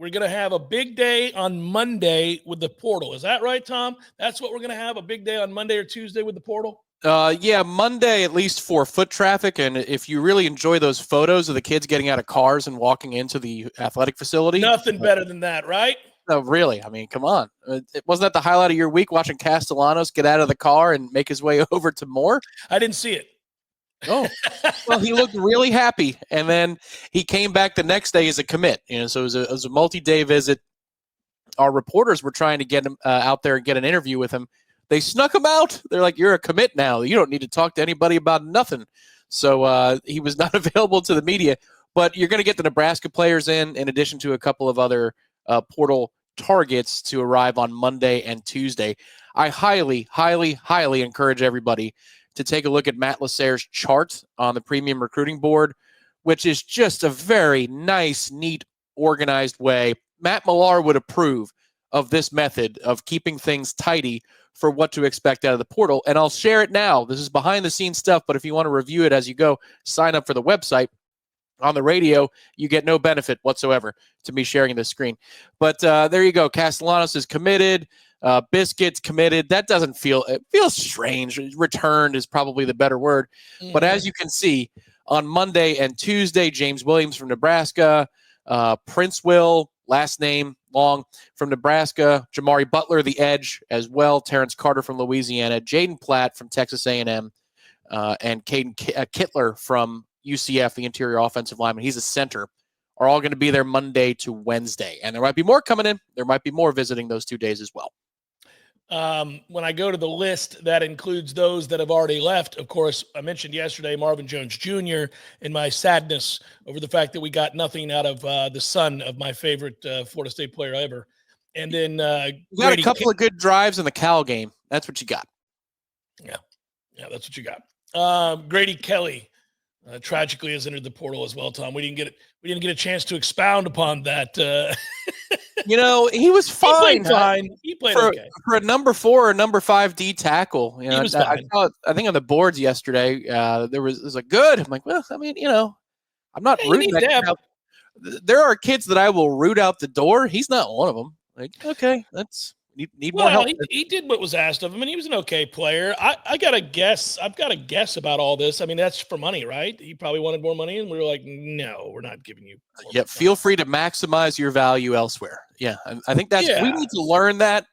We're going to have a big day on Monday with the portal. Is that right, Tom? That's what we're going to have, a big day on Monday or Tuesday with the portal? Yeah, Monday at least for foot traffic. And if you really enjoy those photos of the kids getting out of cars and walking into the athletic facility. Nothing better than that, right? No, really. I mean, come on. Wasn't that the highlight of your week, watching Castellanos get out of the car and make his way over to Moore? I didn't see it. Oh, well, he looked really happy. And then he came back the next day as a commit. So it was a multi-day visit. Our reporters were trying to get him out there and get an interview with him. They snuck him out. They're like, you're a commit now. You don't need to talk to anybody about nothing. So he was not available to the media. But you're going to get the Nebraska players in addition to a couple of other portal targets to arrive on Monday and Tuesday. I highly, highly, highly encourage everybody to take a look at Matt Lasserre's chart on the Premium Recruiting Board, which is just a very nice, neat, organized way. Matt Millar would approve of this method of keeping things tidy for what to expect out of the portal. And I'll share it now. This is behind the scenes stuff, but if you want to review it as you go, sign up for the website. On the radio, you get no benefit whatsoever to me sharing this screen. But there you go. Castellanos is committed. Biscuit's committed. That doesn't feel – it feels strange. Returned is probably the better word. Mm-hmm. But as you can see, on Monday and Tuesday, James Williams from Nebraska, Prince Will, last name long, from Nebraska, Jamari Butler, the edge as well, Terrence Carter from Louisiana, Jaden Platt from Texas A&M, and Caden Kittler from UCF, the interior offensive lineman. He's a center. Are all going to be there Monday to Wednesday. And there might be more coming in. There might be more visiting those 2 days as well. When I go to the list, that includes those that have already left. Of course, I mentioned yesterday Marvin Jones Jr. and my sadness over the fact that we got nothing out of the son of my favorite Florida State player ever. And then you got a couple of good drives in the Cal game. That's what you got. Yeah, that's what you got. Grady Kelly tragically has entered the portal as well, Tom. We didn't get a chance to expound upon that. He was fine. He played fine. He played okay. For a number 4 or number 5 D tackle. He was fine. I think on the boards yesterday, it was like, good. I'm like, well, I mean, I'm not rooting that out. There are kids that I will root out the door. He's not one of them. Like, okay, need more help. He did what was asked of him, and he was an okay player. I got to guess. I've got to guess about all this. I mean, that's for money, right? He probably wanted more money, and we were like, no, we're not giving you. Yeah, feel free to maximize your value elsewhere. Yeah, I think we need to learn that.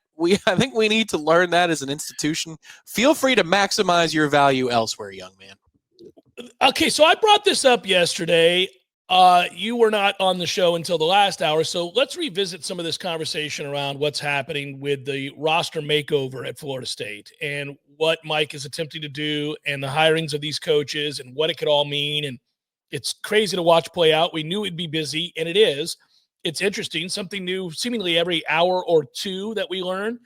I think we need to learn that as an institution. Feel free to maximize your value elsewhere, young man. Okay, so I brought this up yesterday. You were not on the show until the last hour, so let's revisit some of this conversation around what's happening with the roster makeover at Florida State and what Mike is attempting to do and the hirings of these coaches and what it could all mean. And it's crazy to watch play out. We knew it'd be busy, and it is. It's interesting, something new seemingly every hour or two that we learn.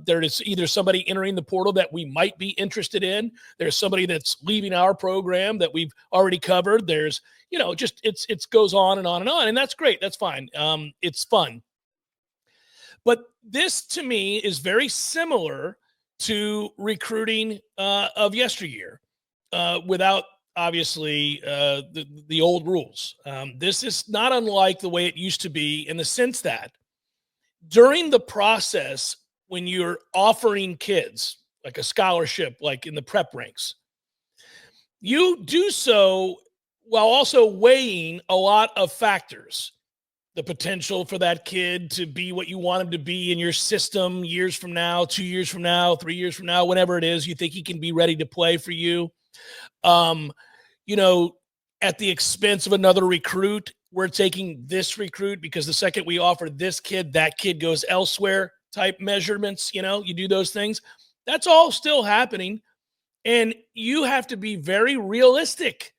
There is either somebody entering the portal that we might be interested in. There's somebody that's leaving our program that we've already covered. There's, just it goes on and on and on. And that's great. That's fine. It's fun. But this to me is very similar to recruiting of yesteryear without obviously the old rules. This is not unlike the way it used to be in the sense that during the process, when you're offering kids like a scholarship, like in the prep ranks, you do so while also weighing a lot of factors. The potential for that kid to be what you want him to be in your system years from now, 2 years from now, 3 years from now, whenever it is, you think he can be ready to play for you. At the expense of another recruit, we're taking this recruit because the second we offer this kid, that kid goes elsewhere type measurements. You do those things. That's all still happening. And you have to be very realistic,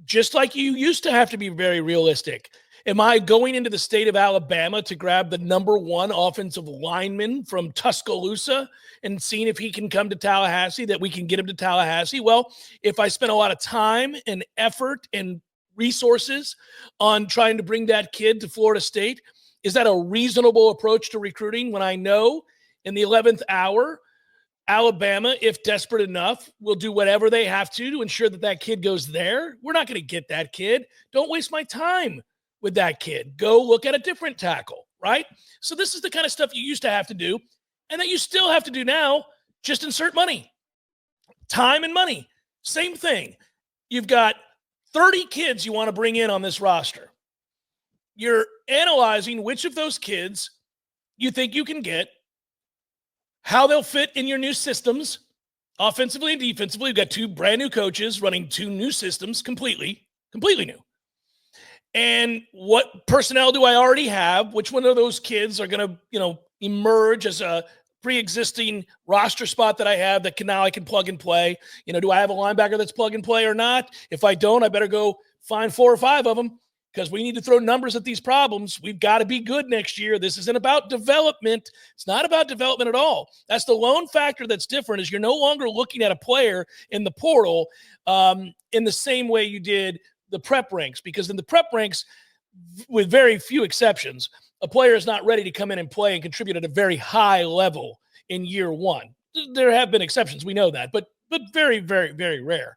just like you used to have to be very realistic. Am I going into the state of Alabama to grab the number 1 offensive lineman from Tuscaloosa and seeing if he can come to Tallahassee, that we can get him to Tallahassee? Well, if I spend a lot of time and effort and resources on trying to bring that kid to Florida State, is that a reasonable approach to recruiting when I know in the 11th hour, Alabama, if desperate enough, will do whatever they have to ensure that that kid goes there? We're not going to get that kid. Don't waste my time with that kid. Go look at a different tackle, right? So this is the kind of stuff you used to have to do and that you still have to do now. Just insert money, time and money. Same thing. You've got 30 kids you want to bring in on this roster. You're analyzing which of those kids you think you can get, how they'll fit in your new systems, offensively and defensively. You've got 2 brand new coaches running 2 new systems, completely new. And what personnel do I already have? Which one of those kids are going to, emerge as a pre-existing roster spot that I have that I can plug and play? Do I have a linebacker that's plug and play or not? If I don't, I better go find 4 or 5 of them, because we need to throw numbers at these problems. We've got to be good next year. This isn't about development. It's not about development at all. That's the lone factor that's different, is you're no longer looking at a player in the portal in the same way you did the prep ranks, because in the prep ranks, with very few exceptions, a player is not ready to come in and play and contribute at a very high level in year one. There have been exceptions. We know that, but very, very, very rare.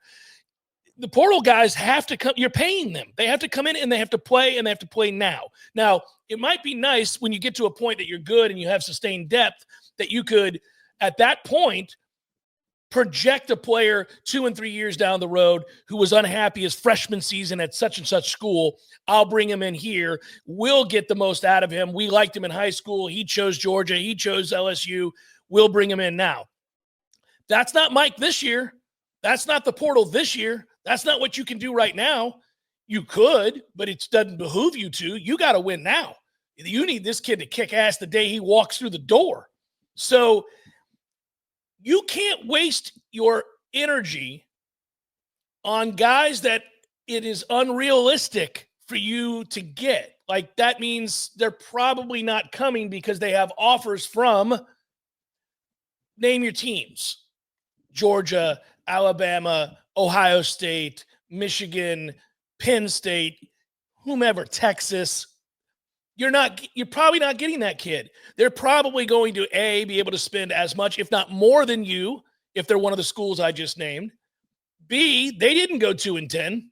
The portal guys have to come. You're paying them. They have to come in and they have to play, and they have to play now. Now, it might be nice when you get to a point that you're good and you have sustained depth that you could, at that point, project a player 2 and 3 years down the road who was unhappy his freshman season at such and such school. I'll bring him in here. We'll get the most out of him. We liked him in high school. He chose Georgia. He chose LSU. We'll bring him in now. That's not Mike this year. That's not the portal this year. That's not what you can do right now. You could, but it doesn't behoove you to. You got to win now. You need this kid to kick ass the day he walks through the door. So you can't waste your energy on guys that it is unrealistic for you to get. Like, that means they're probably not coming because they have offers from, name your teams: Georgia, Alabama, Ohio State, Michigan, Penn State, whomever, Texas. You're probably not getting that kid. They're probably going to be able to spend as much, if not more than you, if they're one of the schools I just named. B, they didn't go 2-10.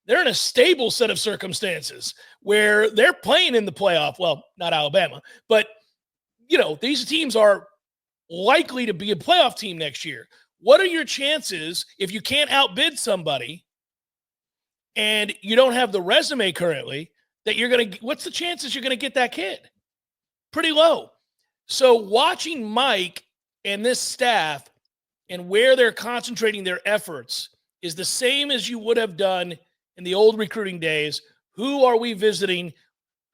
They're in a stable set of circumstances where they're playing in the playoff. Well, not Alabama, but these teams are likely to be a playoff team next year. What are your chances if you can't outbid somebody and you don't have the resume currently that what's the chances you're going to get that kid? Pretty low. So watching Mike and this staff and where they're concentrating their efforts is the same as you would have done in the old recruiting days. Who are we visiting?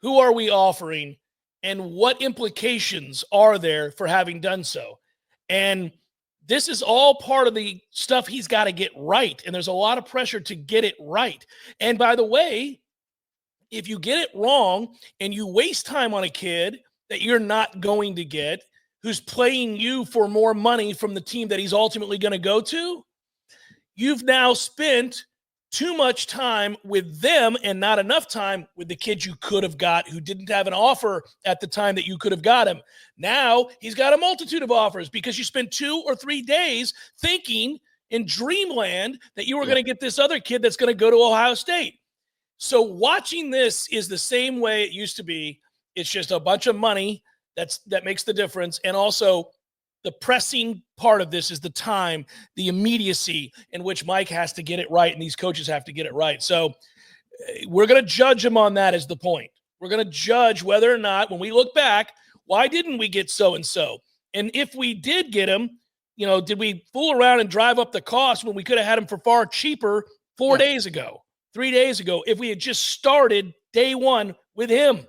Who are we offering? And what implications are there for having done so? And this is all part of the stuff he's got to get right. And there's a lot of pressure to get it right. And by the way, if you get it wrong and you waste time on a kid that you're not going to get, who's playing you for more money from the team that he's ultimately going to go to, you've now spent too much time with them and not enough time with the kids you could have got who didn't have an offer at the time that you could have got him. Now he's got a multitude of offers because you spent 2 or 3 days thinking in dreamland that you were going to get this other kid that's going to go to Ohio State. So watching this is the same way it used to be. It's just a bunch of money that makes the difference. And also the pressing part of this is the time, the immediacy in which Mike has to get it right and these coaches have to get it right. So we're going to judge him on that, is the point. We're going to judge whether or not, when we look back, why didn't we get so-and-so? And if we did get him, did we fool around and drive up the cost when we could have had him for far cheaper 4 days ago, 3 days ago, if we had just started day one with him?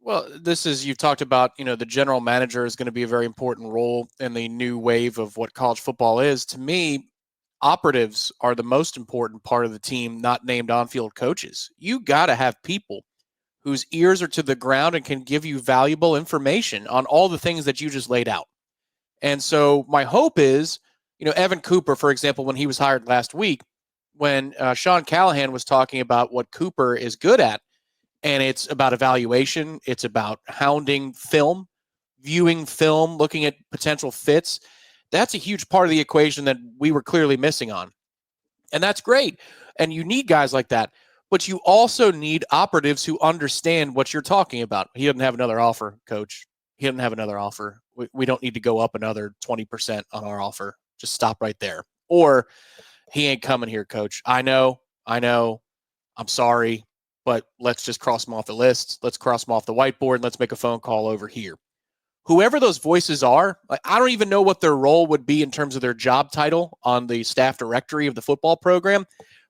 Well, you've talked about, the general manager is going to be a very important role in the new wave of what college football is. To me, operatives are the most important part of the team, not named on-field coaches. You got to have people whose ears are to the ground and can give you valuable information on all the things that you just laid out. And so my hope is, Evan Cooper, for example, when he was hired last week, when Sean Callahan was talking about what Cooper is good at, and it's about evaluation, it's about hounding film, viewing film, looking at potential fits. That's a huge part of the equation that we were clearly missing on. And that's great. And you need guys like that. but you also need operatives who understand what you're talking about. He doesn't have another offer, coach. He doesn't have another offer. We don't need to go up another 20% on our offer. Just stop right there. Or he ain't coming here, coach. I know. I'm sorry, but let's just cross him off the list. Let's cross him off the whiteboard and let's make a phone call over here. Whoever those voices are, I don't even know what their role would be in terms of their job title on the staff directory of the football program,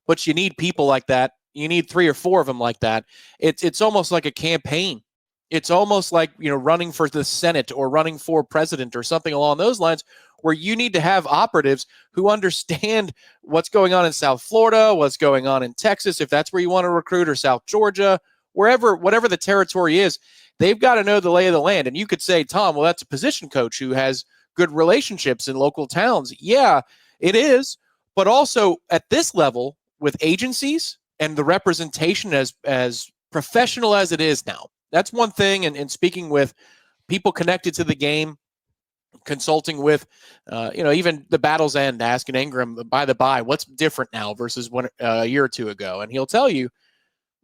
but you need people like that. You need 3 or 4 of them like that. It's almost like a campaign. It's almost like, running for the Senate or running for president or something along those lines, where you need to have operatives who understand what's going on in South Florida, what's going on in Texas, if that's where you want to recruit, or South Georgia, whatever the territory is. They've got to know the lay of the land. And you could say, Tom, well, that's a position coach who has good relationships in local towns. Yeah, it is. But also at this level with agencies and the representation as professional as it is now, that's one thing. And speaking with people connected to the game, consulting with, even the Battle's End, asking Ingram, by the by, what's different now versus a year or two ago? And he'll tell you,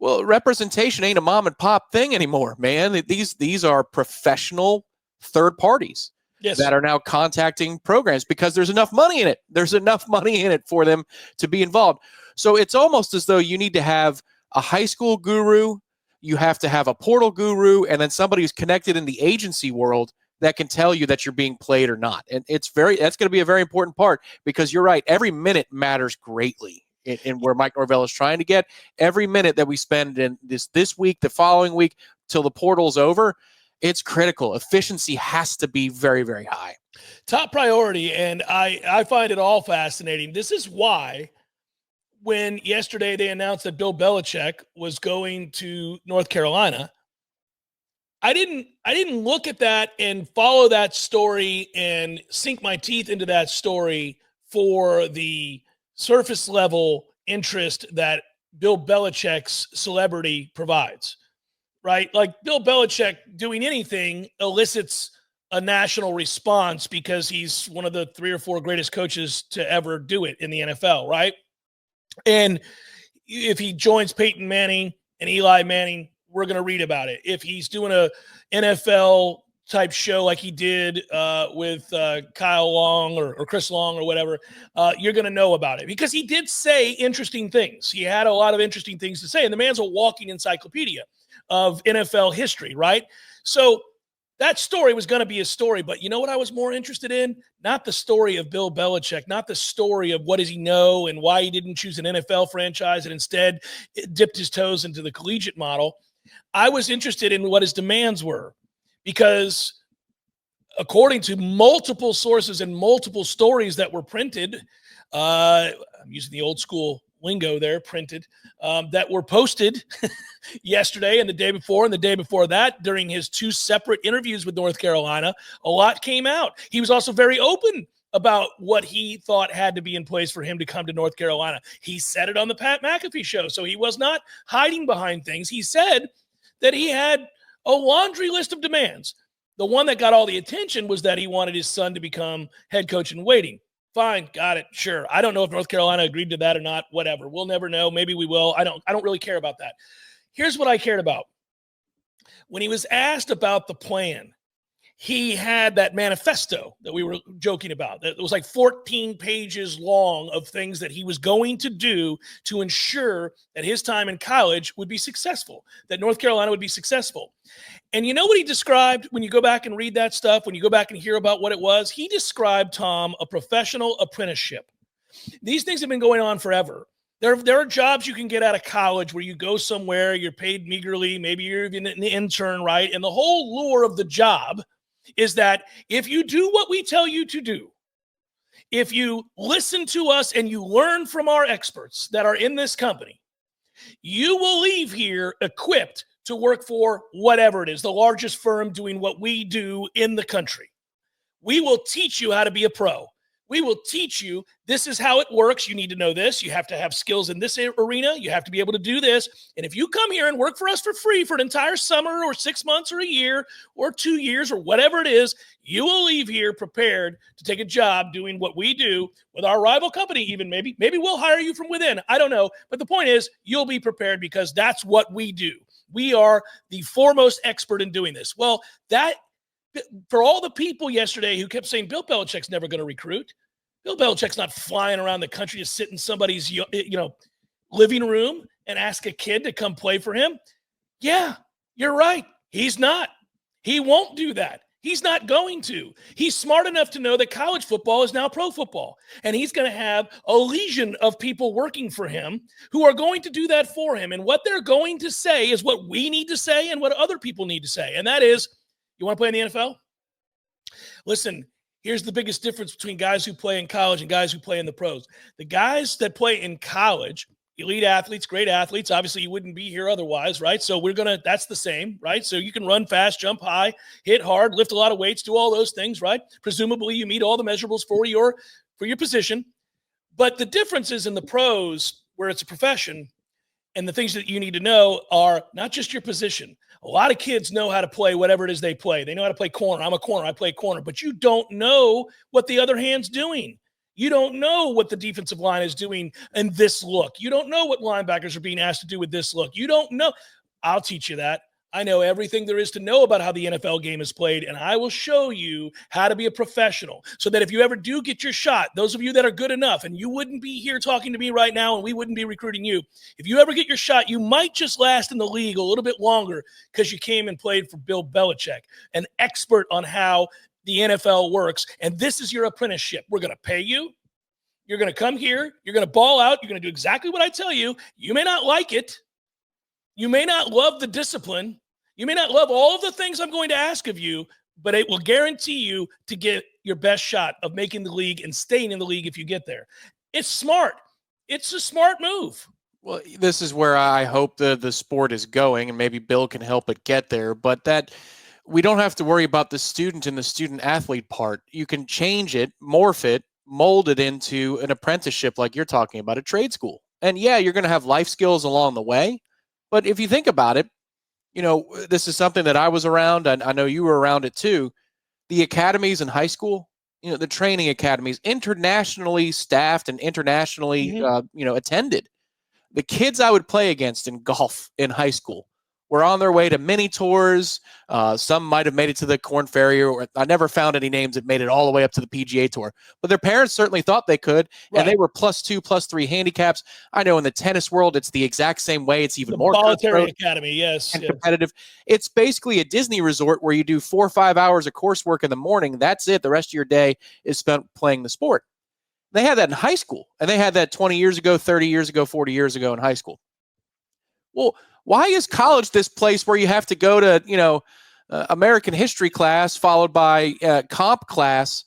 well, representation ain't a mom and pop thing anymore, man. These are professional third parties that are now contacting programs because there's enough money in it. There's enough money in it for them to be involved. So it's almost as though you need to have a high school guru, you have to have a portal guru, and then somebody who's connected in the agency world that can tell you that you're being played or not. And that's going to be a very important part, because you're right. Every minute matters greatly in where Mike Norvell is trying to get. Every minute that we spend in this week, the following week, till the portal's over, it's critical. Efficiency has to be very, very high. Top priority. And I find it all fascinating. This is why when yesterday they announced that Bill Belichick was going to North Carolina, I didn't look at that and follow that story and sink my teeth into that story for the surface level interest that Bill Belichick's celebrity provides, right? Like Bill Belichick doing anything elicits a national response because he's one of the 3 or 4 greatest coaches to ever do it in the NFL, right? And if he joins Peyton Manning and Eli Manning, we're going to read about it. If he's doing a NFL type show like he did with Kyle Long or Chris Long or whatever, you're going to know about it because he did say interesting things. He had a lot of interesting things to say, and the man's a walking encyclopedia of NFL history, right? So that story was going to be a story, but you know what I was more interested in? Not the story of Bill Belichick, not the story of what does he know and why he didn't choose an NFL franchise and instead dipped his toes into the collegiate model. I was interested in what his demands were, because according to multiple sources and multiple stories that were printed, I'm using the old school lingo there, printed, that were posted yesterday and the day before that during his 2 separate interviews with North Carolina, a lot came out. He was also very open about what he thought had to be in place for him to come to North Carolina. He said it on the Pat McAfee show, so he was not hiding behind things. He said that he had a laundry list of demands. The one that got all the attention was that he wanted his son to become head coach in waiting. Fine, got it, sure. I don't know if North Carolina agreed to that or not, whatever. We'll never know. Maybe we will. I don't really care about that. Here's what I cared about. When he was asked about the plan, he had that manifesto that we were joking about. It was like 14 pages long of things that he was going to do to ensure that his time in college would be successful, that North Carolina would be successful. And you know what he described when you go back and read that stuff, when you go back and hear about what it was? He described, Tom, a professional apprenticeship. These things have been going on forever. There are jobs you can get out of college where you go somewhere, you're paid meagerly, maybe you're even an intern, right? And the whole lure of the job is that if you do what we tell you to do, if you listen to us and you learn from our experts that are in this company, you will leave here equipped to work for whatever it is, the largest firm doing what we do in the country. We will teach you how to be a pro. We will teach you. This is how it works. You need to know this. You have to have skills in this arena. You have to be able to do this. And if you come here and work for us for free for an entire summer or 6 months or a year or 2 years or whatever it is, you will leave here prepared to take a job doing what we do with our rival company. Even maybe we'll hire you from within. I don't know. But the point is, you'll be prepared because that's what we do. We are the foremost expert in doing this. Well, that for all the people yesterday who kept saying Bill Belichick's never going to recruit, Bill Belichick's not flying around the country to sit in somebody's living room and ask a kid to come play for him. Yeah, you're right. He's not. He won't do that. He's not going to. He's smart enough to know that college football is now pro football, and he's going to have a legion of people working for him who are going to do that for him. And what they're going to say is what we need to say and what other people need to say. And that is, you want to play in the NFL? Listen, here's the biggest difference between guys who play in college and guys who play in the pros. The guys that play in college, elite athletes, great athletes, obviously you wouldn't be here otherwise, right? So that's the same, right? So you can run fast, jump high, hit hard, lift a lot of weights, do all those things, right? Presumably you meet all the measurables for your position. But the difference is in the pros, where it's a profession, and the things that you need to know are not just your position. A lot of kids know how to play whatever it is they play. They know how to play corner. I'm a corner. I play corner. But you don't know what the other hand's doing. You don't know what the defensive line is doing in this look. You don't know what linebackers are being asked to do with this look. You don't know. I'll teach you that. I know everything there is to know about how the NFL game is played, and I will show you how to be a professional so that if you ever do get your shot, those of you that are good enough, and you wouldn't be here talking to me right now and we wouldn't be recruiting you, if you ever get your shot, you might just last in the league a little bit longer because you came and played for Bill Belichick, an expert on how the NFL works, and this is your apprenticeship. We're going to pay you. You're going to come here. You're going to ball out. You're going to do exactly what I tell you. You may not like it. You may not love the discipline. You may not love all of the things I'm going to ask of you, but it will guarantee you to get your best shot of making the league and staying in the league if you get there. It's smart. It's a smart move. Well, this is where I hope the sport is going, and maybe Bill can help it get there, but that we don't have to worry about the student and the student athlete part. You can change it, morph it, mold it into an apprenticeship like you're talking about, a trade school. And yeah, you're going to have life skills along the way. But if you think about it, this is something that I was around, and I know you were around it too. The academies in high school, the training academies, internationally staffed and internationally, attended. The kids I would play against in golf in high school were on their way to mini tours. Some might have made it to the Corn Ferry, or I never found any names that made it all the way up to the PGA Tour. But their parents certainly thought they could, and they were +2, +3 handicaps. I know in the tennis world, it's the exact same way. It's even more voluntary academy, yes, and competitive. It's basically a Disney resort where you do 4 or 5 hours of coursework in the morning. That's it. The rest of your day is spent playing the sport. They had that in high school, and they had that 20 years ago, 30 years ago, 40 years ago in high school. Well, why is college this place where you have to go to, American history class followed by comp class,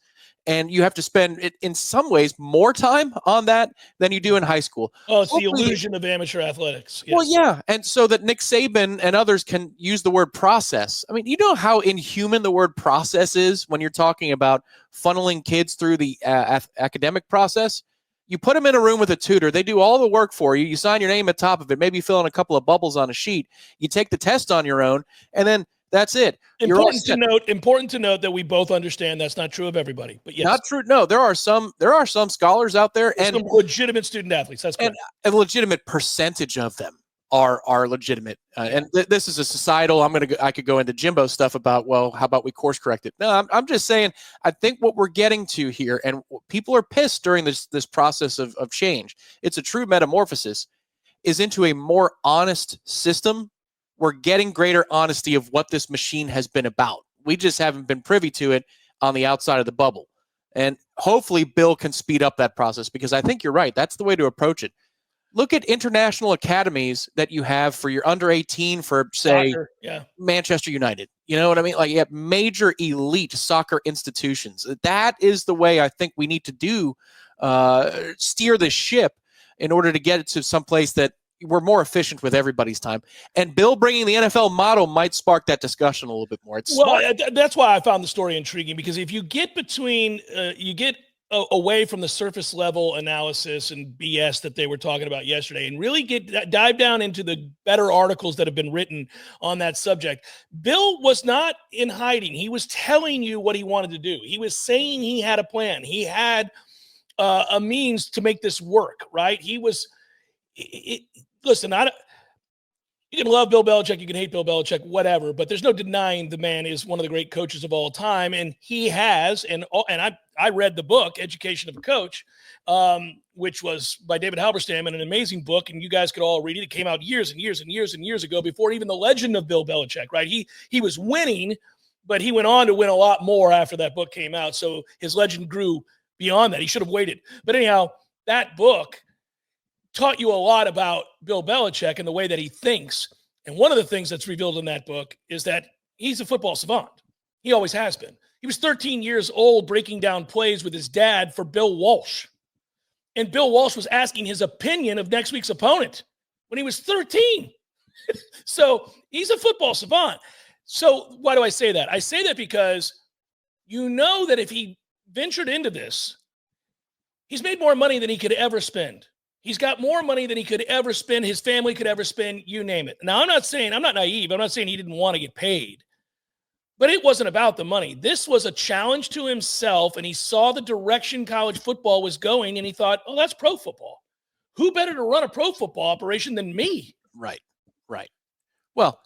and you have to spend in some ways more time on that than you do in high school? Oh, it's the illusion of amateur athletics. Yes. Well, yeah, and so that Nick Saban and others can use the word process. I mean, you know how inhuman the word process is when you're talking about funneling kids through the academic process? You put them in a room with a tutor. They do all the work for you. You sign your name at the top of it. Maybe fill in a couple of bubbles on a sheet. You take the test on your own, and then that's it. Important to note that we both understand that's not true of everybody. But yes, not true. No, there are some scholars out there, and some legitimate student athletes. That's correct. And a legitimate percentage of them are legitimate. And this is a societal. I could go into Jimbo stuff about, well, how about we course correct it? No, I'm just saying. I think what we're getting to here, and people are pissed during this process of change. It's a true metamorphosis, is into a more honest system. We're getting greater honesty of what this machine has been about. We just haven't been privy to it on the outside of the bubble. And hopefully Bill can speed up that process, because I think you're right. That's the way to approach it. Look at international academies that you have for your under 18 for, say, soccer, Manchester United. You know what I mean? Like, you have major elite soccer institutions. That is the way I think we need to do, steer the ship in order to get it to some place that we're more efficient with everybody's time. And Bill bringing the NFL model might spark that discussion a little bit more. That's why I found the story intriguing, because if you get between, you get away from the surface level analysis and BS that they were talking about yesterday and really dive down into the better articles that have been written on that subject. Bill was not in hiding. He was telling you what he wanted to do. He was saying he had a plan. He had a means to make this work, right? Listen, you can love Bill Belichick, you can hate Bill Belichick, whatever, but there's no denying the man is one of the great coaches of all time. And he has, and I read the book, Education of a Coach, which was by David Halberstam, and an amazing book, and you guys could all read it. It came out years and years and years and years ago, before even the legend of Bill Belichick, right? He was winning, but he went on to win a lot more after that book came out. So his legend grew beyond that. He should have waited. But anyhow, that book taught you a lot about Bill Belichick and the way that he thinks. And one of the things that's revealed in that book is that he's a football savant. He always has been. He was 13 years old breaking down plays with his dad for Bill Walsh. And Bill Walsh was asking his opinion of next week's opponent when he was 13. So he's a football savant. So why do I say that? I say that because you know that if he ventured into this, he's made more money than he could ever spend. He's got more money than he could ever spend, his family could ever spend, you name it. Now, I'm not naive. I'm not saying he didn't want to get paid. But it wasn't about the money. This was a challenge to himself, and he saw the direction college football was going, and he thought, oh, that's pro football. Who better to run a pro football operation than me? Right. Well,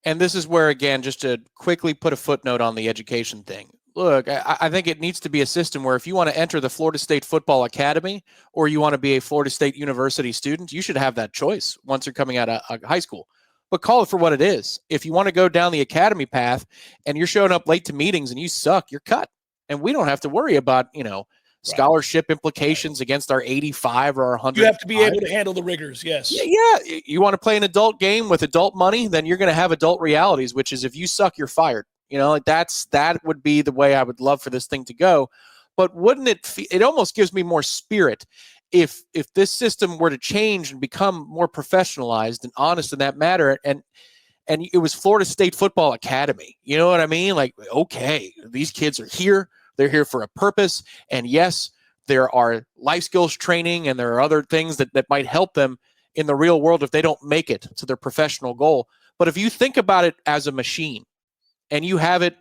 and this is where, again, just to quickly put a footnote on the education thing. Look, I think it needs to be a system where if you want to enter the Florida State Football Academy or you want to be a Florida State University student, you should have that choice once you're coming out of high school. But call it for what it is. If you want to go down the academy path and you're showing up late to meetings and you suck, you're cut. And we don't have to worry about, scholarship implications against our 85 or our 100. You have to be able to handle the rigors, yes. Yeah. You want to play an adult game with adult money, then you're going to have adult realities, which is if you suck, you're fired. That would be the way I would love for this thing to go. But wouldn't it almost gives me more spirit if this system were to change and become more professionalized and honest in that matter, and it was Florida State Football Academy. You know what I mean? Like, okay, these kids are here. They're here for a purpose. And yes, there are life skills training and there are other things that might help them in the real world if they don't make it to their professional goal. But if you think about it as a machine, and you have it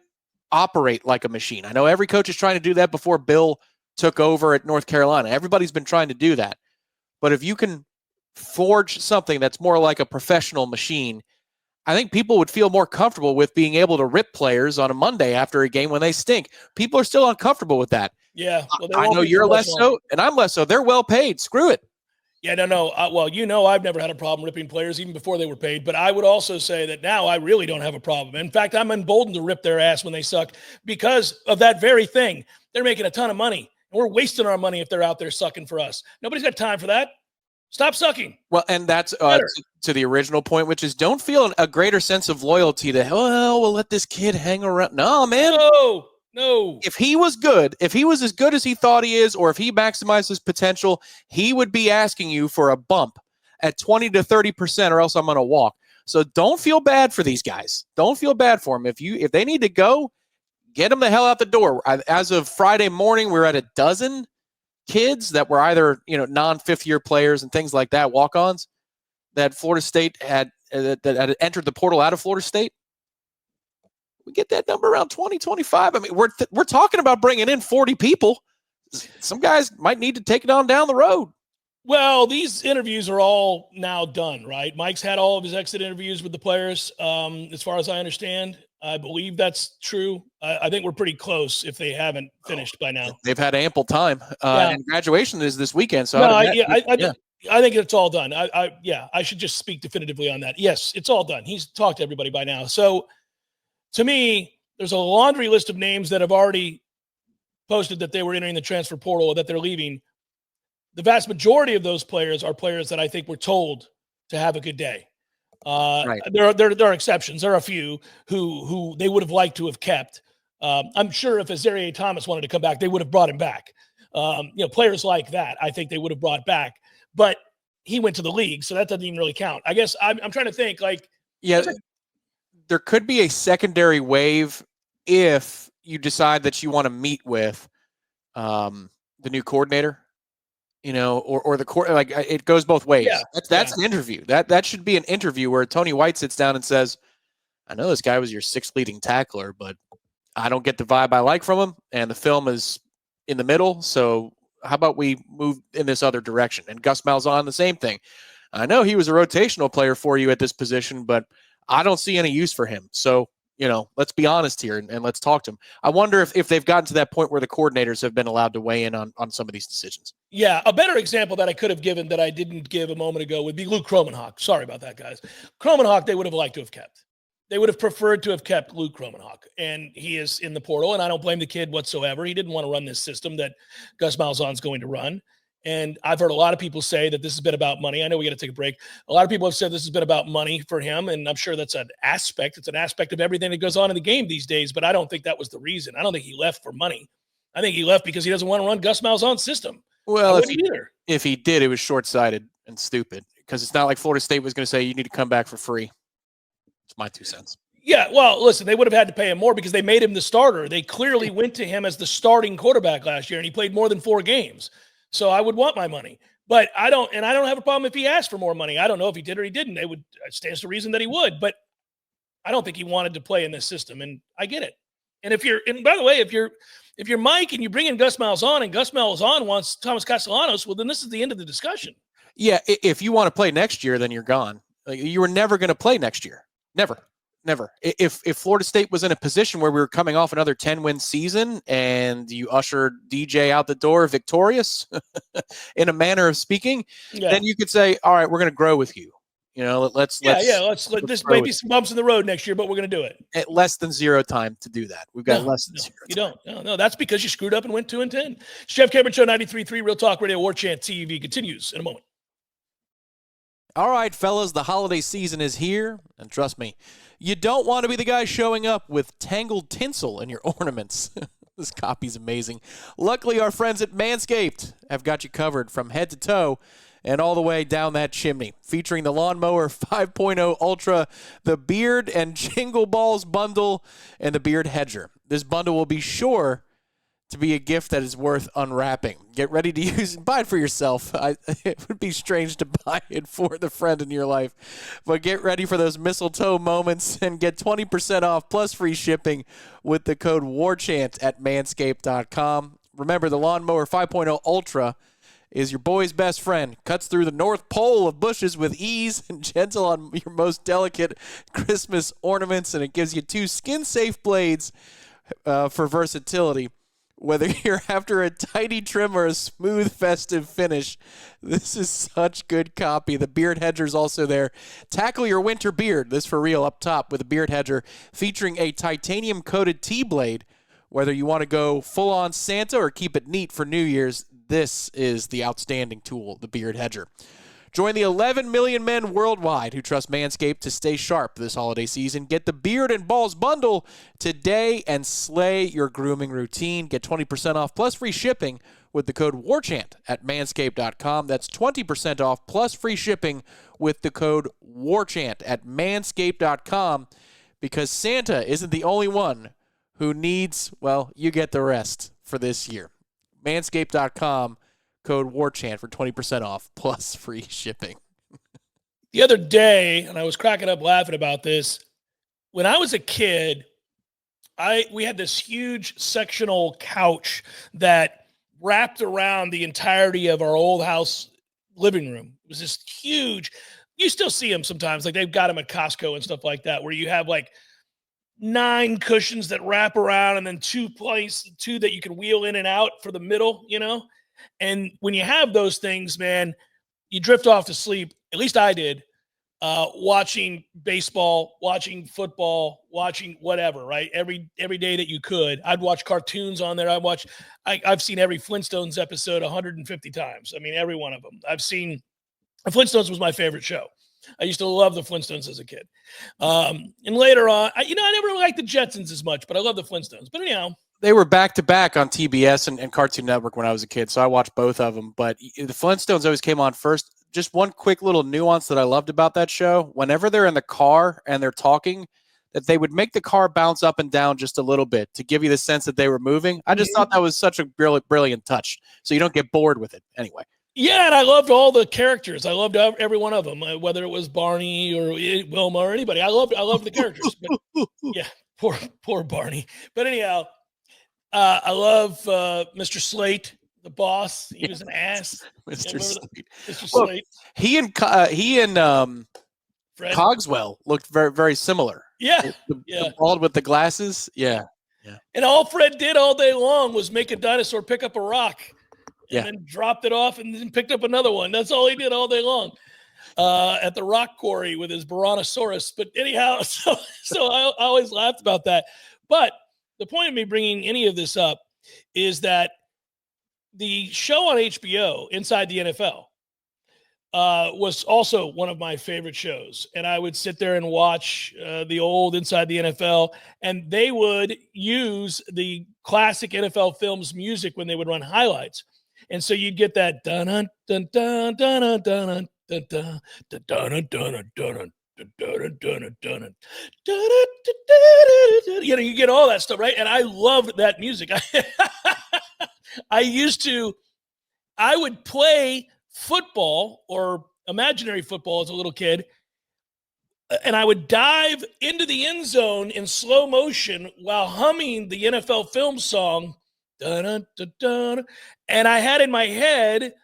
operate like a machine. I know every coach is trying to do that before Bill took over at North Carolina. Everybody's been trying to do that. But if you can forge something that's more like a professional machine, I think people would feel more comfortable with being able to rip players on a Monday after a game when they stink. People are still uncomfortable with that. Yeah. Well, I know you're less so, and I'm less so. They're well paid. Screw it. Yeah, no. I've never had a problem ripping players even before they were paid. But I would also say that now I really don't have a problem. In fact, I'm emboldened to rip their ass when they suck because of that very thing. They're making a ton of money, and we're wasting our money if they're out there sucking for us. Nobody's got time for that. Stop sucking. Well, and that's to the original point, which is don't feel a greater sense of loyalty to, we'll let this kid hang around. No, man. No. If he was good, if he was as good as he thought he is, or if he maximized his potential, he would be asking you for a bump at 20 to 30%, or else I'm going to walk. So don't feel bad for these guys. Don't feel bad for them. If they need to go, get them the hell out the door. As of Friday morning, we're at a dozen kids that were either non-fifth-year players and things like that, walk-ons, that Florida State that had entered the portal out of Florida State. We get that number around 20, 25. I mean, we're talking about bringing in 40 people. Some guys might need to take it on down the road. Well, these interviews are all now done, right? Mike's had all of his exit interviews with the players, as far as I understand. I believe that's true. I think we're pretty close if they haven't finished by now. They've had ample time. And graduation is this weekend. So I think it's all done. I should just speak definitively on that. Yes, it's all done. He's talked to everybody by now. So to me, there's a laundry list of names that have already posted that they were entering the transfer portal or that they're leaving. The vast majority of those players are players that I think were told to have a good day. Right. There are exceptions. There are a few who they would have liked to have kept. I'm sure if Azariah Thomas wanted to come back, they would have brought him back. Players like that, I think they would have brought back. But he went to the league, so that doesn't even really count. I guess I'm trying to think there could be a secondary wave if you decide that you want to meet with the the new coordinator, or the court, like it goes both ways. Yeah, That's an interview. That should be an interview where Tony White sits down and says, I know this guy was your sixth leading tackler, but I don't get the vibe I like from him, and the film is in the middle. So how about we move in this other direction? And Gus Malzahn, the same thing. I know he was a rotational player for you at this position, but I don't see any use for him. So, let's be honest here and let's talk to him. I wonder if they've gotten to that point where the coordinators have been allowed to weigh in on some of these decisions. Yeah, a better example that I could have given that I didn't give a moment ago would be Luke Kromenhoek. Sorry about that, guys. Kromenhoek, they would have liked to have kept. They would have preferred to have kept Luke Kromenhoek, and he is in the portal, and I don't blame the kid whatsoever. He didn't want to run this system that Gus Malzahn's going to run. And I've heard a lot of people say that this has been about money. I know we got to take a break. A lot of people have said this has been about money for him, and I'm sure that's an aspect. It's an aspect of everything that goes on in the game these days, but I don't think that was the reason. I don't think he left for money. I think he left because he doesn't want to run Gus Malzahn's system. Well, if he did, it was short-sighted and stupid because it's not like Florida State was going to say you need to come back for free. It's my 2 cents. Yeah, well, listen, they would have had to pay him more because they made him the starter. They clearly went to him as the starting quarterback last year, and he played more than 4 games. So I would want my money. But I don't have a problem if he asked for more money. I don't know if he did or he didn't. It stands to reason that he would, but I don't think he wanted to play in this system, and I get it. And by the way, if you're Mike and you bring in Gus Malzahn and Gus Malzahn wants Thomas Castellanos, well, then this is the end of the discussion. Yeah, if you want to play next year, then you're gone. Like, you were never going to play next year. Never. If Florida State was in a position where we were coming off another 10-win season and you ushered DJ out the door victorious, in a manner of speaking, then you could say, all right, we're going to grow with you. Let's this may be some bumps in the road next year, but we're going to do it. At less than 0 time to do that. We've got less than 0 time. You don't. No, that's because you screwed up and went 2-10. It's Jeff Cameron Show, 93.3 Real Talk Radio, Warchant TV continues in a moment. All right, fellas, the holiday season is here, and trust me, you don't want to be the guy showing up with tangled tinsel in your ornaments. This copy's amazing. Luckily, our friends at Manscaped have got you covered from head to toe and all the way down that chimney, featuring the Lawnmower 5.0 Ultra, the Beard and Jingle Balls bundle, and the Beard Hedger. This bundle will be sure to be a gift that is worth unwrapping. Get ready to use it. Buy it for yourself. It would be strange to buy it for the friend in your life. But get ready for those mistletoe moments and get 20% off plus free shipping with the code WARCHANT at manscaped.com. Remember, the Lawnmower 5.0 Ultra is your boy's best friend. Cuts through the North Pole of bushes with ease and gentle on your most delicate Christmas ornaments, and it gives you 2 skin-safe blades for versatility. Whether you're after a tidy trim or a smooth festive finish, this is such good copy. The Beard Hedger's also there. Tackle your winter beard. This for real up top with a Beard Hedger featuring a titanium-coated T-blade. Whether you want to go full-on Santa or keep it neat for New Year's, this is the outstanding tool, the Beard Hedger. Join the 11 million men worldwide who trust Manscaped to stay sharp this holiday season. Get the Beard and Balls bundle today and slay your grooming routine. Get 20% off plus free shipping with the code WARCHANT at manscaped.com. That's 20% off plus free shipping with the code WARCHANT at manscaped.com, because Santa isn't the only one who needs, well, you get the rest for this year. Manscaped.com. Code WARCHANT for 20% off plus free shipping. The other day, and I was cracking up laughing about this, when I was a kid, we had this huge sectional couch that wrapped around the entirety of our old house living room. It was this huge. You still see them sometimes, like they've got them at Costco and stuff like that, where you have like 9 cushions that wrap around and then 2 that you can wheel in and out for the middle, And when you have those things, man, you drift off to sleep. At least I did, watching baseball, watching football, watching whatever, right? Every day that you could. I'd watch cartoons on there. I've seen every Flintstones episode 150 times. I mean, every one of them. The Flintstones was my favorite show. I used to love the Flintstones as a kid. And later on, I never really liked the Jetsons as much, but I love the Flintstones. But anyhow, they were back-to-back on TBS and Cartoon Network when I was a kid, so I watched both of them. But the Flintstones always came on first. Just one quick little nuance that I loved about that show, whenever they're in the car and they're talking, that they would make the car bounce up and down just a little bit to give you the sense that they were moving. I just thought that was such a brilliant touch. So you don't get bored with it anyway. Yeah, and I loved all the characters. I loved every one of them, whether it was Barney or Wilma or anybody. I loved the characters. But, yeah, poor Barney. But anyhow, I love Mr. Slate, the boss. He was an ass. Mr. Slate. Mr. Slate. He and Fred. Cogswell looked very, very similar. Yeah. The bald with the glasses. Yeah. And all Fred did all day long was make a dinosaur pick up a rock and then dropped it off and then picked up another one. That's all he did all day long at the rock quarry with his Brontosaurus. But anyhow, so I always laughed about that. But the point of me bringing any of this up is that the show on HBO, Inside the NFL, was also one of my favorite shows. And I would sit there and watch the old Inside the NFL, and they would use the classic NFL Films music when they would run highlights. And so you'd get that dun dun dun dun dun dun dun dun dun dun dun. You get all that stuff, right? And I loved that music. I would play football or imaginary football as a little kid, and I would dive into the end zone in slow motion while humming the NFL film song. Dun, dun, dun, dun. And I had in my head,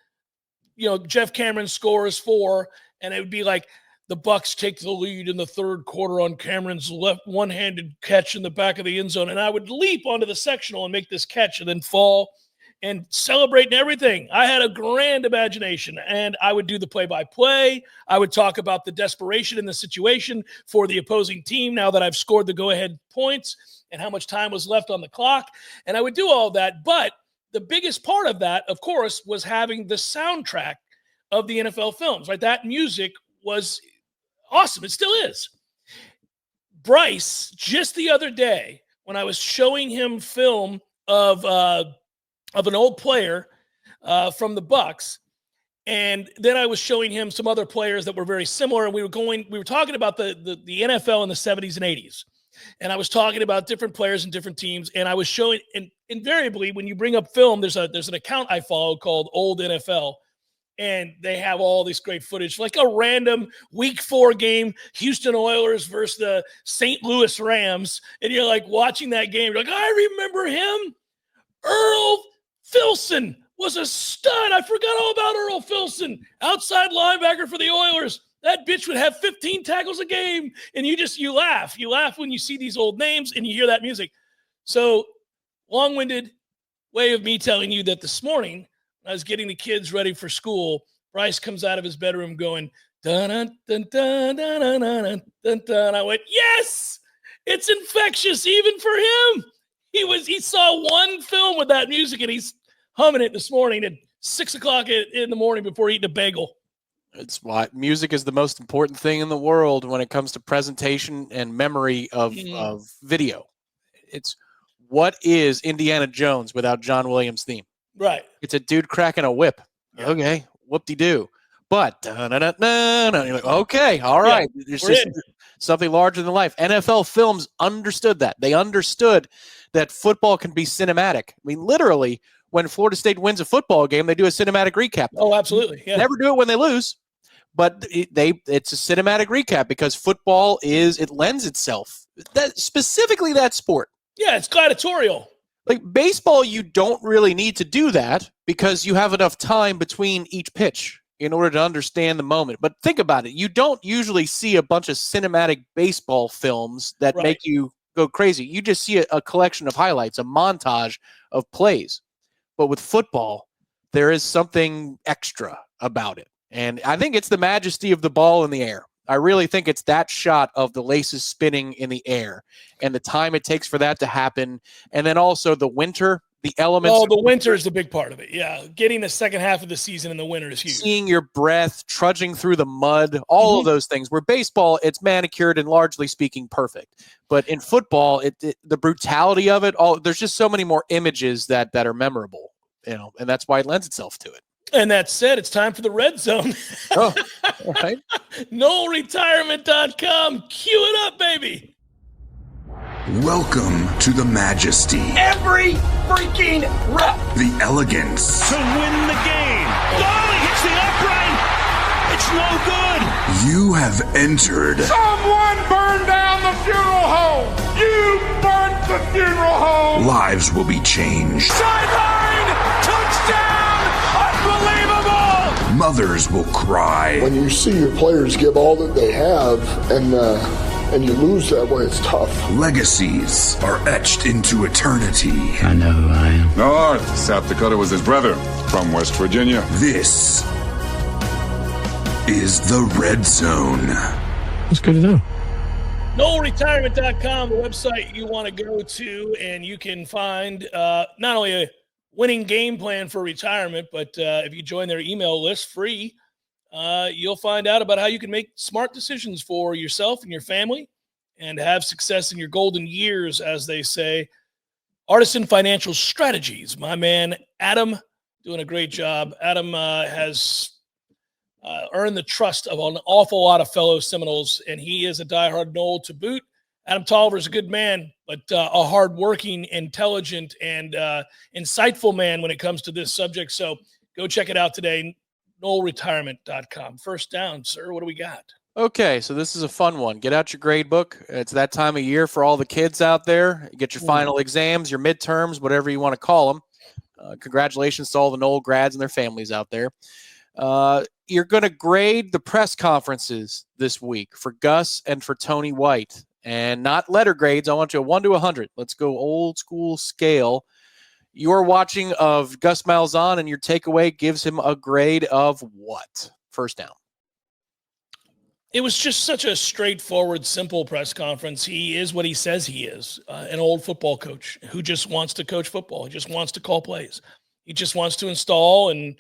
Jeff Cameron's score is 4, and it would be like the Bucs take the lead in the third quarter on Cameron's left one-handed catch in the back of the end zone, and I would leap onto the sectional and make this catch and then fall and celebrate and everything. I had a grand imagination, and I would do the play-by-play. I would talk about the desperation in the situation for the opposing team now that I've scored the go-ahead points and how much time was left on the clock. And I would do all that. But the biggest part of that, of course, was having the soundtrack of the NFL films, right? That music was awesome. It still is. Bryce, just the other day, when I was showing him film of an old player from the Bucs, and then I was showing him some other players that were very similar, and we were talking about the NFL in the 70s and 80s, and I was talking about different players and different teams, and I was showing, and invariably when you bring up film, there's an account I follow called Old NFL, and they have all this great footage, like a random Week 4 game, Houston Oilers versus the St. Louis Rams, and you're like watching that game, you're like, I remember him, Earl Filson was a stud. I forgot all about Earl Filson, outside linebacker for the Oilers. That bitch would have 15 tackles a game. And you laugh. You laugh when you see these old names and you hear that music. So long-winded way of me telling you that this morning, when I was getting the kids ready for school, Bryce comes out of his bedroom going, dun dun dun dun dun dun dun dun. I went, yes, it's infectious even for him. He saw one film with that music and he's humming it this morning at 6:00 in the morning before eating a bagel. It's why music is the most important thing in the world when it comes to presentation and memory of video. It's what is Indiana Jones without John Williams' theme? Right. It's a dude cracking a whip. Yeah. Okay, whoop-de-doo. But you're like, okay, all right. Yeah, there's just something larger than life. NFL Films understood that. They understood that football can be cinematic. I mean, literally, when Florida State wins a football game, they do a cinematic recap. Oh, absolutely. Yeah. Never do it when they lose, but it's a cinematic recap because football it lends itself. Specifically that sport. Yeah, it's gladiatorial. Like baseball, you don't really need to do that because you have enough time between each pitch in order to understand the moment. But think about it. You don't usually see a bunch of cinematic baseball films that make you go crazy. You just see a collection of highlights, a montage of plays. But with football, there is something extra about it. And I think it's the majesty of the ball in the air. I really think it's that shot of the laces spinning in the air and the time it takes for that to happen. And then also the winter, the elements. Oh, the winter is the big part of it. Yeah. Getting the second half of the season in the winter is huge. Seeing your breath, trudging through the mud, all of those things. Where baseball, it's manicured and largely speaking perfect. But in football, the brutality of it, there's just so many more images that are memorable, and that's why it lends itself to it. And that said, it's time for the red zone. All right. NoleRetirement.com. Cue it up, baby. Welcome to the majesty. Every freaking rep. The elegance. To win the game. Oh, he hits the upright. It's no good. You have entered. Someone burned down the funeral home. You burnt the funeral home. Lives will be changed. Sideline. Touchdown. Unbelievable. Mothers will cry. When you see your players give all that they have and you lose that way, it's tough. Legacies are etched into eternity. I know who I am. North, South Dakota was his brother from West Virginia. This is the Red Zone. That's good to know. NoleRetirement.com, the website you want to go to, and you can find not only a winning game plan for retirement, but if you join their email list free, you'll find out about how you can make smart decisions for yourself and your family and have success in your golden years, as they say. Artisan Financial Strategies, my man Adam, doing a great job. Adam has earned the trust of an awful lot of fellow Seminoles, and he is a diehard Nole to boot. Adam Tolliver is a good man, but a hardworking, intelligent, and insightful man when it comes to this subject. So go check it out today, NoleRetirement.com. First down, sir. What do we got? Okay, so this is a fun one. Get out your grade book. It's that time of year for all the kids out there. Get your final exams, your midterms, whatever you want to call them. Congratulations to all the Nole grads and their families out there. You're going to grade the press conferences this week for Gus and for Tony White. And not letter grades. I want you a 1 to 100. Let's go old school scale. You're watching of Gus Malzahn, and your takeaway gives him a grade of what? First down. It was just such a straightforward, simple press conference. He is what he says he is, an old football coach who just wants to coach football. He just wants to call plays. He just wants to install and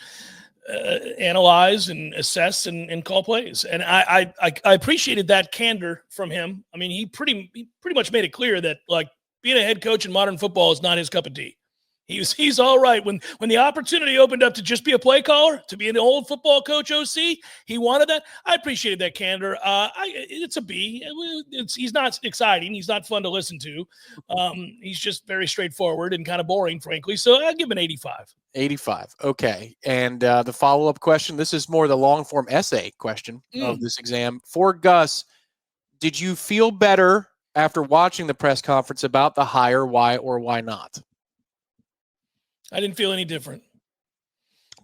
analyze and assess and call plays. And I appreciated that candor from him. I mean, he pretty much made it clear that, like, being a head coach in modern football is not his cup of tea. He's all right. When the opportunity opened up to just be a play caller, to be an old football coach OC, he wanted that. I appreciated that candor. It's a B. He's not exciting. He's not fun to listen to. He's just very straightforward and kind of boring, frankly. So I'd give him an 85. 85. Okay. And the follow-up question, this is more the long-form essay question of this exam. For Gus, did you feel better after watching the press conference about the hire? Why or why not? I didn't feel any different.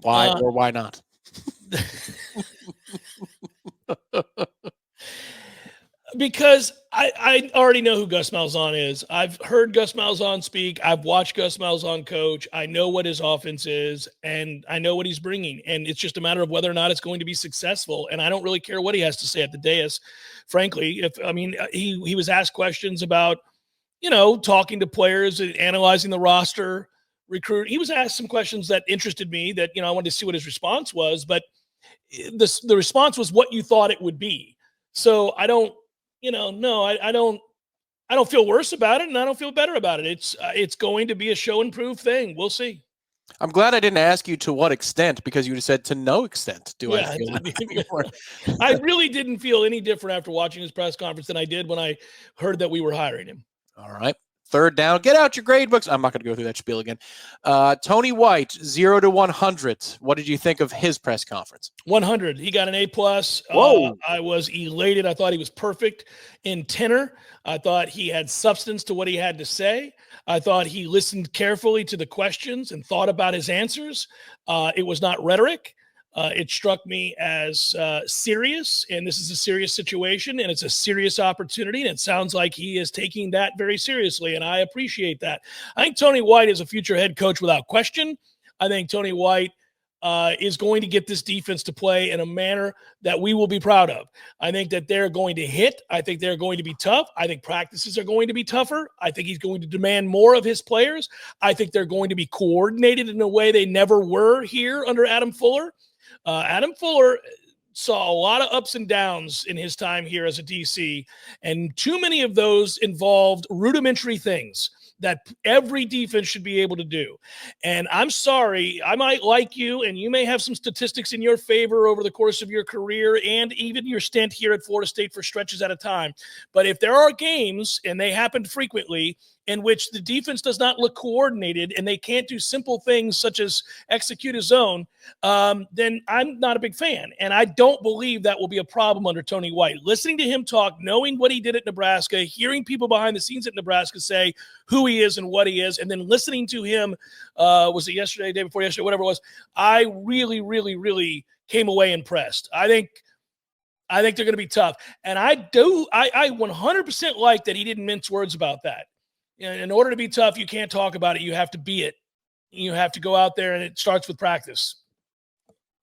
Why or why not? Because I already know who Gus Malzahn is. I've heard Gus Malzahn speak. I've watched Gus Malzahn coach. I know what his offense is, and I know what he's bringing. And it's just a matter of whether or not it's going to be successful. And I don't really care what he has to say at the dais, frankly. He was asked questions about, talking to players, analyzing the roster, recruit. He was asked some questions that interested me that, I wanted to see what his response was, but the response was what you thought it would be. So I don't feel worse about it, and I don't feel better about it. It's going to be a show and prove thing. We'll see. I'm glad I didn't ask you to what extent, because you said to no extent. I feel I really didn't feel any different after watching his press conference than I did when I heard that we were hiring him. All right. Third down. Get out your grade books. I'm not going to go through that spiel again. Tony White, 0 to 100. What did you think of his press conference? 100. He got an A+. Whoa. I was elated. I thought he was perfect in tenor. I thought he had substance to what he had to say. I thought he listened carefully to the questions and thought about his answers. It was not rhetoric. It struck me as serious, and this is a serious situation, and it's a serious opportunity, and it sounds like he is taking that very seriously, and I appreciate that. I think Tony White is a future head coach without question. I think Tony White is going to get this defense to play in a manner that we will be proud of. I think that they're going to hit. I think they're going to be tough. I think practices are going to be tougher. I think he's going to demand more of his players. I think they're going to be coordinated in a way they never were here under Adam Fuller. Adam Fuller saw a lot of ups and downs in his time here as a DC, and too many of those involved rudimentary things that every defense should be able to do. And I'm sorry, I might like you, and you may have some statistics in your favor over the course of your career and even your stint here at Florida State for stretches at a time. But if there are games, and they happen frequently, in which the defense does not look coordinated and they can't do simple things such as execute a zone, then I'm not a big fan. And I don't believe that will be a problem under Tony White. Listening to him talk, knowing what he did at Nebraska, hearing people behind the scenes at Nebraska say who he is and what he is, and then listening to him, was it yesterday, day before yesterday, whatever it was, I really, really, really came away impressed. I think they're going to be tough. And I 100% like that he didn't mince words about that. In order to be tough, you can't talk about it. You have to be it. You have to go out there, and it starts with practice.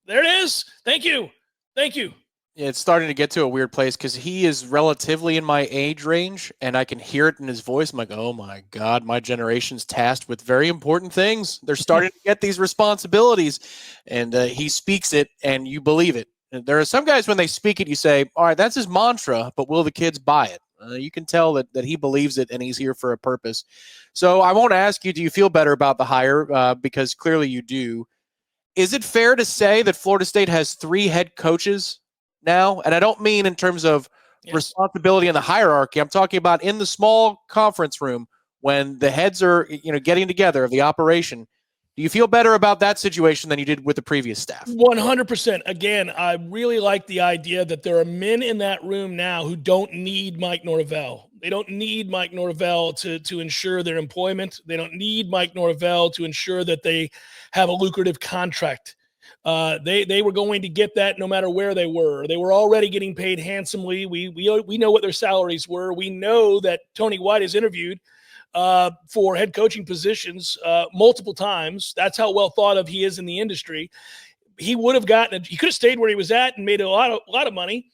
There it is. Thank you. Thank you. Yeah, it's starting to get to a weird place because he is relatively in my age range, and I can hear it in his voice. I'm like, oh, my God, my generation's tasked with very important things. They're starting to get these responsibilities, and he speaks it, and you believe it. And there are some guys, when they speak it, you say, all right, that's his mantra, but will the kids buy it? You can tell that he believes it and he's here for a purpose. So I won't ask you, do you feel better about the hire? Because clearly you do. Is it fair to say that Florida State has 3 head coaches now? And I don't mean in terms of responsibility in the hierarchy. I'm talking about in the small conference room when the heads are, getting together of the operation. Do you feel better about that situation than you did with the previous staff? 100%. Again, I really like the idea that there are men in that room now who don't need Mike Norvell. They don't need Mike Norvell to ensure their employment. They don't need Mike Norvell to ensure that they have a lucrative contract. They were going to get that no matter where they were. They were already getting paid handsomely. We know what their salaries were. We know that Tony White is interviewed for head coaching positions multiple times. That's how well thought of he is in the industry. He could have stayed where he was at and made a lot of money.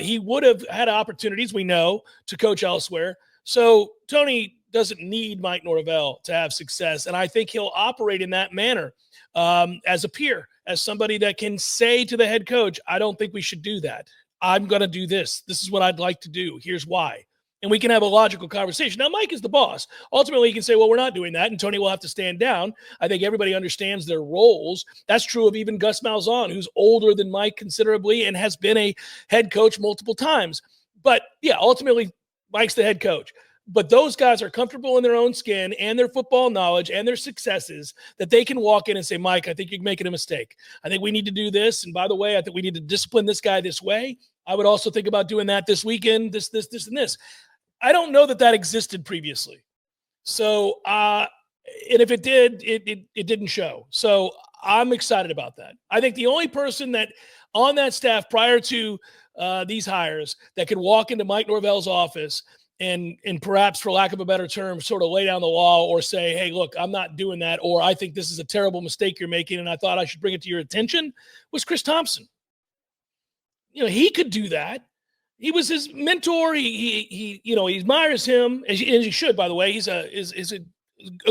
He would have had opportunities, we know, to coach elsewhere. So Tony doesn't need Mike Norvell to have success. And I think he'll operate in that manner as a peer, as somebody that can say to the head coach, I don't think we should do that. I'm going to do this. This is what I'd like to do. Here's why. And we can have a logical conversation. Now, Mike is the boss. Ultimately, he can say, well, we're not doing that, and Tony will have to stand down. I think everybody understands their roles. That's true of even Gus Malzahn, who's older than Mike considerably and has been a head coach multiple times. But, yeah, ultimately, Mike's the head coach. But those guys are comfortable in their own skin and their football knowledge and their successes that they can walk in and say, Mike, I think you're making a mistake. I think we need to do this. And by the way, I think we need to discipline this guy this way. I would also think about doing that this weekend, this, and this. I don't know that existed previously. So, and if it did, it didn't show. So I'm excited about that. I think the only person that on that staff prior to these hires that could walk into Mike Norvell's office and perhaps, for lack of a better term, sort of lay down the law or say, hey, look, I'm not doing that, or I think this is a terrible mistake you're making and I thought I should bring it to your attention, was Chris Thompson. He could do that. He was his mentor. He admires him, as he should, by the way. He's a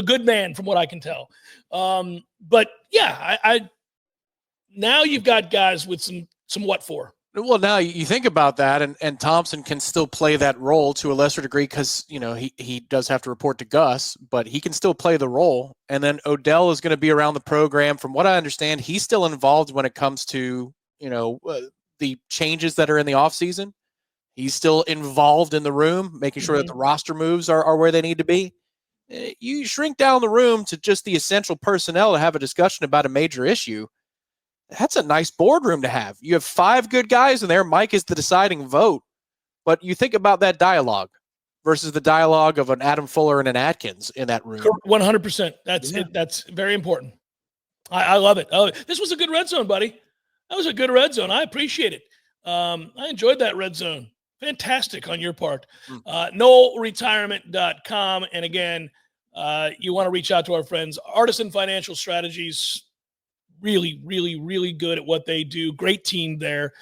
good man from what I can tell. But yeah, I now you've got guys with some what for. Well, now you think about that, and Thompson can still play that role to a lesser degree because, he does have to report to Gus, but he can still play the role. And then Odell is going to be around the program. From what I understand, he's still involved when it comes to, the changes that are in the offseason. He's still involved in the room, making sure that the roster moves are where they need to be. You shrink down the room to just the essential personnel to have a discussion about a major issue. That's a nice boardroom to have. You have 5 good guys in there. Mike is the deciding vote. But you think about that dialogue versus the dialogue of an Adam Fuller and an Atkins in that room. 100%. That's it. That's very important. I love it. This was a good red zone, buddy. That was a good red zone. I appreciate it. I enjoyed that red zone. Fantastic on your part. NoleRetirement.com. And again, you want to reach out to our friends. Artisan Financial Strategies, really, really, really good at what they do. Great team there.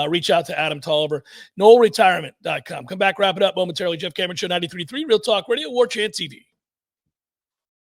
Reach out to Adam Tolliver. NoleRetirement.com. Come back, wrap it up momentarily. Jeff Cameron Show 93.3, Real Talk Radio, Warchant TV.